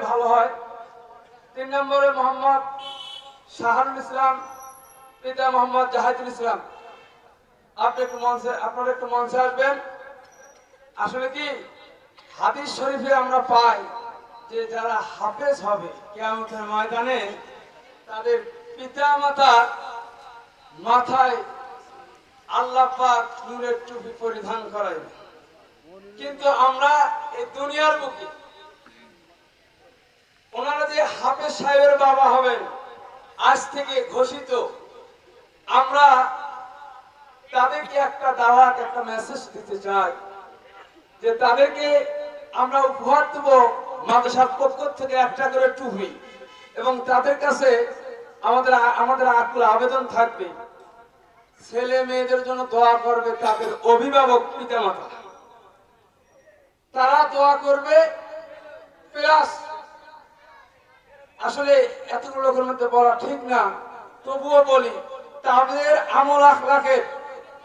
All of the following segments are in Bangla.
ভালো হয়। 3 নম্বরে মোহাম্মদ শাহানুল ইসলাম, পিতা মোহাম্মদ জাহিদুল ইসলাম। আপনারা একটু মঞ্চে আসবেন। আসলে কি হাদিস শরীফে আমরা পাই যে যারা হাফেজ হবে কিয়ামতের ময়দানে তাদের পিতা মাতা মাথায় আল্লাহ পাক নূরের টুপি পরিধান করাইবে। কিন্তু আমরা এই দুনিয়ার বুকে ওনারা যে হাফেজ সাহেবের বাবা হবেন আজ থেকে ঘোষিত, আমরা তাদেরকে একটা দাওয়াত, একটা মেসেজ দিতে চাই যে তাদেরকে আমরা উপহার দেব মাদ্রাসার পক্ষ থেকে একটা করে টুপি, এবং তাদের কাছে আমাদের আকুল আবেদন থাকবে ছেলে মেয়েদের জন্য দোয়া করবে তাদের অভিভাবক পিতামাতা, তারা দোয়া করবে। প্লাস আসলে এতগুলো লোকের মধ্যে বলা ঠিক না, তবুও বলি তাদের আমল আখলাকে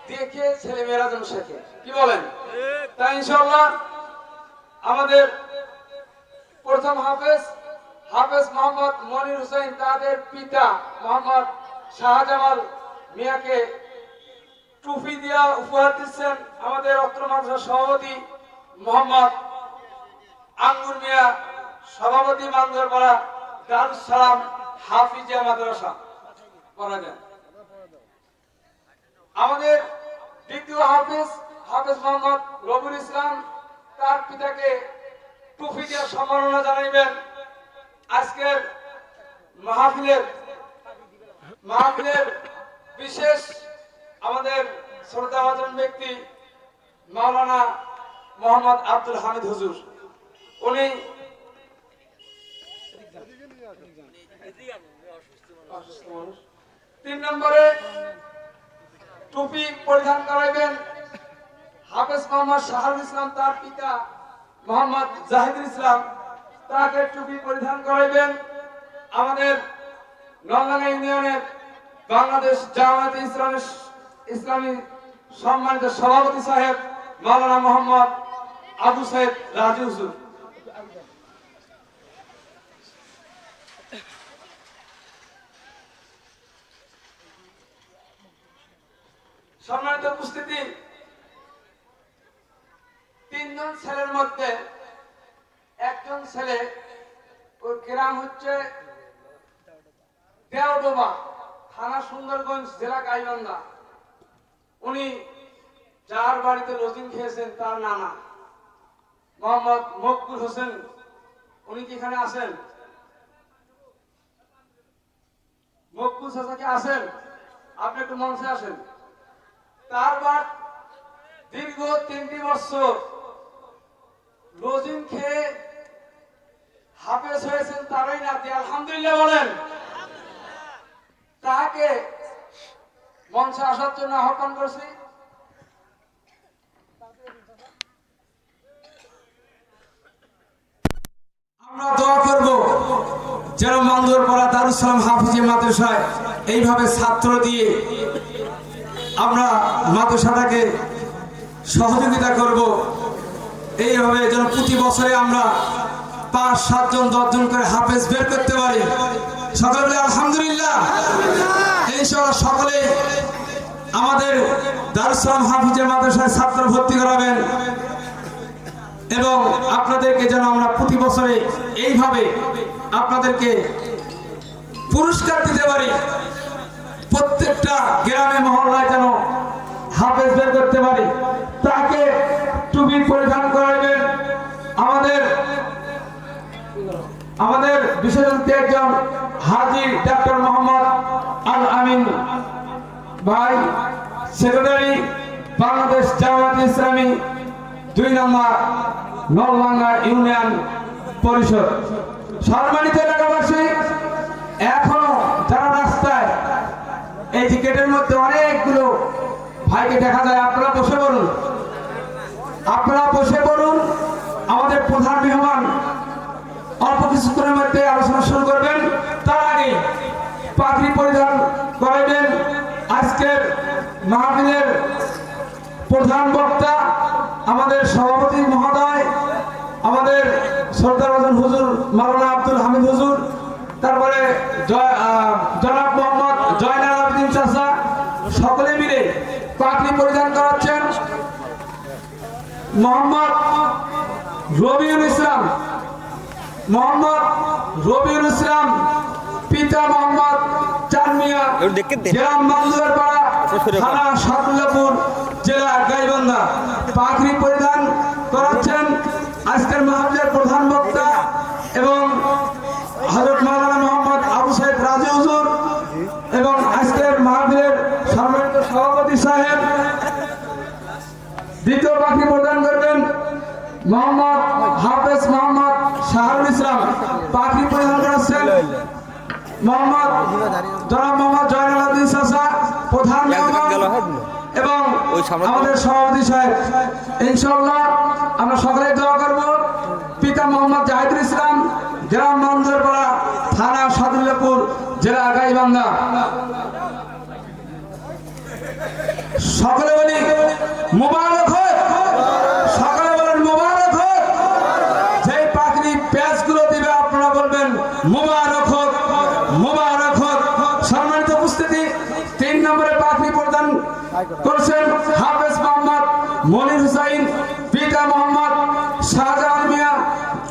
দেখে ছেলে মেয়েরা যেন শেখে। কি বলেন? তাই ইনশাআল্লাহ আমাদের প্রথম হাফেজ মোহাম্মদ মনির হোসেন, তাদের পিতা মোহাম্মদ শাহজামাল মিয়াকে টুপি দিয়া উপহার দিচ্ছেন আমাদের অত্র মাদ্রাসার সভাপতি মোহাম্মদ আঙ্গুর মিয়া, সভাপতি মান্দরপাড়া দারুস সালাম হাফিজিয়া মাদ্রাসা করা যায়। আমাদের দ্বিতীয় হাফেজ মোহাম্মদ রবিউল ইসলাম, তার পিতাকে টুপি দিয়ে সম্মাননা জানাইবেন। আজকের মাহফিলের বিশেষ আমাদের শ্রদ্ধাভাজন ব্যক্তি মাওলানা মোহাম্মদ আব্দুল হামিদ হুজুর, উনি 3 নম্বরে টুপি পরিধান করাইবেন হাফেজ মোহাম্মদ শাহানুল ইসলাম, তার পিতা মোহাম্মদ জাহিদুল ইসলাম, তাকে টুপি পরিধান করাইবেন আমাদের নলডাঙ্গা ইউনিয়নের বাংলাদেশ জামায়াতে ইসলামী সম্মানিত সভাপতি সাহেব মাওলানা মোহাম্মদ আবু সাইদ রাজু হুজুর। সম্মানিত উপস্থিতি, 3 জন ছেলের মধ্যে একজন ছেলে, ওর গ্রাম হচ্ছে দেওডোবা, থানা সুন্দরগঞ্জ, জেলা গাইবান্ধা। উনি যার বাড়িতে লজিং খেয়েছেন তার নানা মোহাম্মদ মকবুল হোসেন, উনি কি এখানে আছেন? মকবুল চাচা কি আছেন? আপনি একটু মঞ্চে আসেন। তার বাদ দীর্ঘ 3টি বছর লজিং খেয়ে হাফেজ হয়েছেন তারাই নাতি, আলহামদুলিল্লাহ বলেন। তাকে মঞ্চে আসার জন্য আহ্বান করছি। আমরা দোয়া করব যেন মান্দরপাড়া দারুস সালাম হাফিজিয়া মাদ্রাসায় এইভাবে ছাত্র দিয়ে আমরা মাদ্রাসাটাকে সহযোগিতা করব। এইভাবে যেন প্রতি বছরে আমরা 5, 7 জন 10 জন করে হাফেজ বের করতে পারি। সকলে বলে আলহামদুলিল্লাহ। ইনশাআল্লাহ সকলে আমাদের দারুস সালাম হাফিজিয়া মাদ্রাসায় ছাত্র ভর্তি করাবেন, এবং আপনাদেরকে যেন আমরা প্রতি বছরে এইভাবে আপনাদেরকে পুরস্কার দিতে পারি। প্রত্যেকটা গ্রামে মহল্লায় যেন হাফেজ বের করতে পারি। তাকে টুপি পরিধান করাইবেন আমাদের বিশেষ অতিথি একজন হাজী ডাক্তার মোহাম্মদ আল আমিন ভাই, সেক্রেটারি বাংলাদেশ জামায়াতে ইসলামী 2 নম্বর নলডাঙ্গা ইউনিয়ন পরিষদ। সম্মানিত এলাকাবাসী, এখনো যারা রাস্তায় এই টিকেটের মধ্যে অনেকগুলো ভাইকে দেখা যায়, আপনারা বসে পড়ুন। আমাদের প্রধান মেহমান অল্প কিছুক্ষণের মধ্যে আলোচনা শুরু করবেন। তার আগে পাগড়ি পরিধান করাইবেন আজকের মাহফিলের প্রধান বক্তা আমাদের সভাপতি মহোদয়, আমাদের শ্রদ্ধাভাজন হুজুর মাওলানা আব্দুল হামিদ হুজুর, তারপরে জনাব মোহাম্মদ জয়নাল আবেদিন চাচা, সকলে মিলে পাগড়ি পরিধান করাচ্ছেন। মোহাম্মদ রবিউল ইসলাম, মোহাম্মদ রবিউল ইসলাম পিতা মোহাম্মদ চানমিয়া, গ্রাম মান্দুয়ারপাড়া, থানা সাদুল্লাপুর, জেলা গাইবান্ধা, পাগড়ি পরিধান করাচ্ছেন আজকের মাহফিলের প্রধান বক্তা এবং হযরত মাওলানা মোহাম্মদ আবু সাইদ রাজি হুজুর এবং আজকের মাহফিলের সম্মানিত সভাপতি সাহেব। দ্বিতীয় পাগড়ি প্রদান করবেন মোহাম্মদ হাফেজ মোহাম্মদ শাহরুল ইসলাম, পাগড়ি পরিধান করাচ্ছেন মোহাম্মদ জনাব মোহাম্মদ জয়নাল আবেদিন চাচা, প্রধান মেহমান এবং আমাদের সভাপতি সাহেব। ইনশাআল্লাহ আমরা সকলে দোয়া করব। পিতা মোহাম্মদ জাহিদুল ইসলাম, গ্রাম মান্দুয়ারপাড়া, থানা সাদুল্লাপুর, জেলা গাইবান্ধা। সকলে বলি মোবারক হোক, সকলে বলেন মোবারক হোক। যেই পাগড়ি প্যাচগুলো দিবে আপনারা বলবেন মোবারক হোক, মোবারক হোক। সম্মানিত উপস্থিতি, 3 নম্বরে পাগড়ি প্রদান করছেন হাফেজ মোহাম্মদ মনির হুসাইন, পিতা মোহাম্মদ শাহজাহান মিয়া,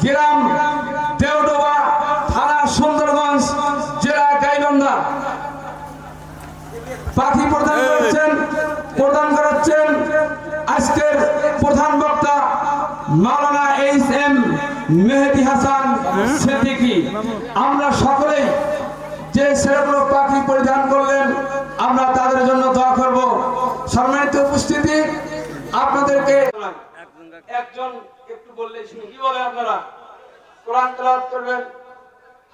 গ্রাম দেওডোবা, থানা সুন্দরগঞ্জ, জেলা গাইবান্ধা। পাগড়ি প্রদান করাচ্ছেন আজকের প্রধান বক্তা মাওলানা এইচ.এম. মেহেদী হাসান সিদ্দিকী। আমরা সকলেই যে ছেলেগুলো পাগড়ি পরিধান করলেন আমরা তাদের জন্য দোয়া করব। সম্মানিত উপস্থিতি, আপনাদেরকে একজন একটু বললে শুনি, কি বলে আপনারা? কোরআন তেলাওয়াত করবেন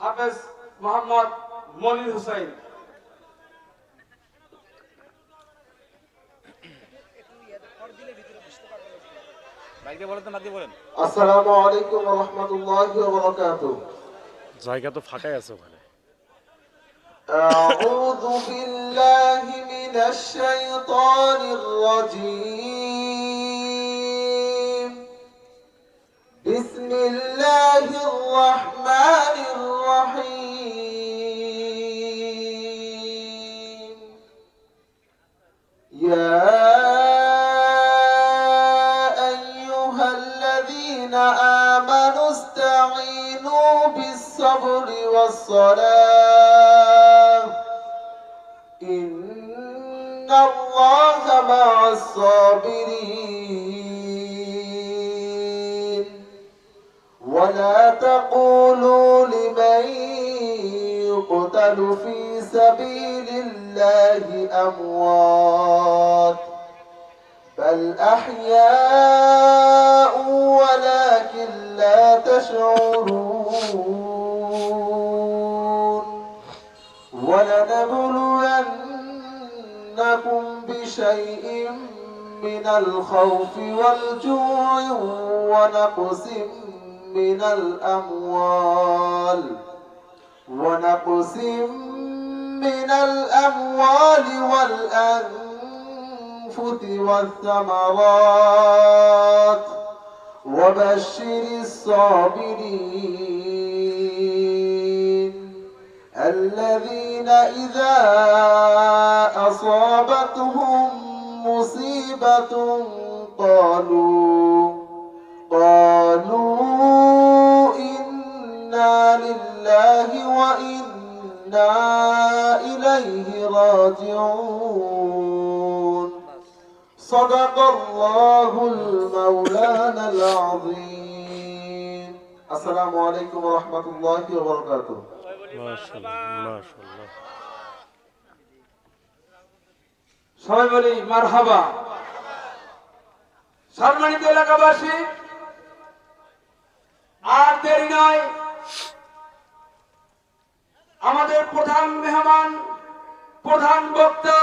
হাফেজ মোহাম্মদ মনির হুসাইন। আসসালামু আলাইকুম ওয়া রাহমাতুল্লাহি ওয়া বারাকাতুহু। জায়গা তো ফাঁকাই আছে ওখানে। আউযু বিল্লাহি মিনাশ শাইতানির রাজীম। বিসমিল্লাহির রাহমানির রাহিম। ইয়া آمنوا استعينوا بالصبر والصلاة إن الله مع الصابرين ولا تقولوا لمن يقتل في سبيل الله أموات بل أحياء ولكن لا تشعرون ولنبلونكم بشيء من الخوف والجوع ونقص من الأموال والأنفس والثمرات وبشر الصابرين الذين إذا أصابتهم مصيبة قالوا إنا لله وإنا إليه راجعون صدق الله المولانا العظيم السلام عليكم ورحمة الله وبركاته মাশাআল্লাহ মাশাআল্লাহ। সবাই বলি মারহাবা। সম্মানিত এলাকাবাসী, আর দেরি নয়, আমাদের প্রধান মেহমান, প্রধান বক্তা